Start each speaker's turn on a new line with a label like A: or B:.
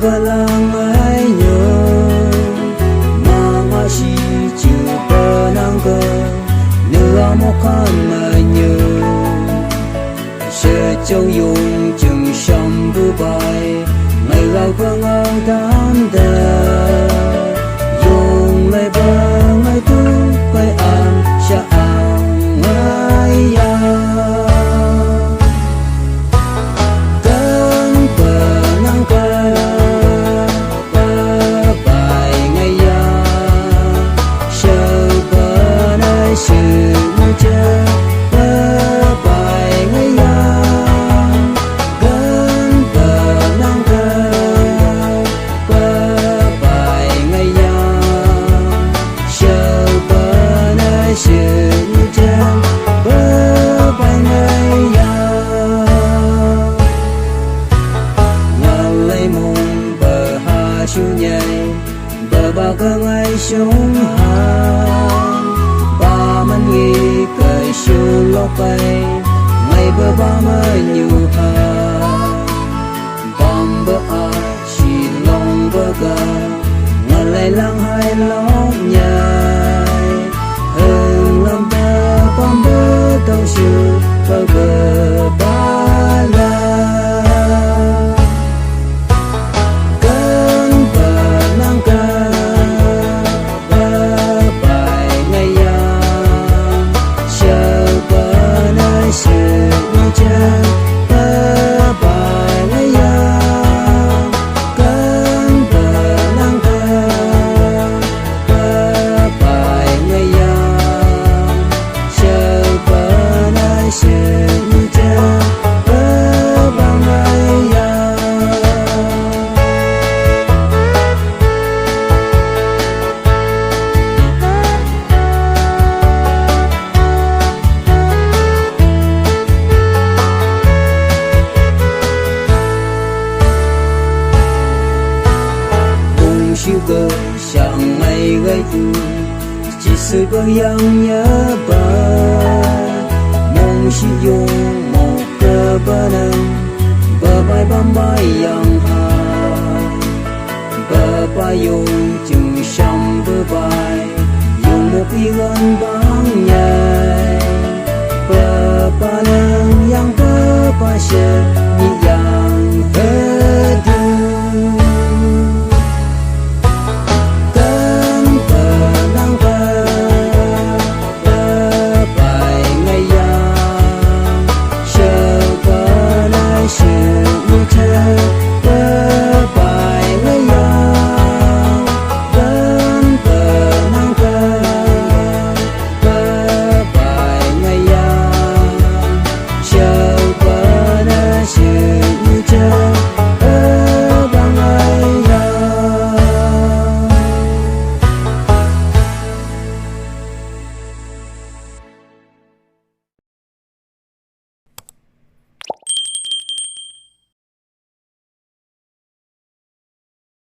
A: bờ lang ai nhớ mà hoa si chiều bờ nắng cờ nửa một con mà nhớ sẽ châu dùng chừng sầm bưu bài ngày gạo phương áo đám đờ dùng lấy bờ ngày tu bay an cha ao ngày ya cơn bờ nắng cờ bờ bài ngày ya sờ bờ nơi sự chơi bao cơ ngày sống hàng ba mình nghĩ cười siêu lóc bay ngày bờ ba mới nhiều hàng bom bờ ai chỉ lòng bờ gà ngàn lại lang hai lóc nhai hương lâm bờ bom bờ tàu siêu bờ ba la siêu cơ chẳng mây gây tu chỉ sự có yang nhớ ba mong si dùng một cơ ba nâng bờ bay bám bay yang ha bờ bay dùng chừng sầm bờ bay dùng một ý gần băng nhai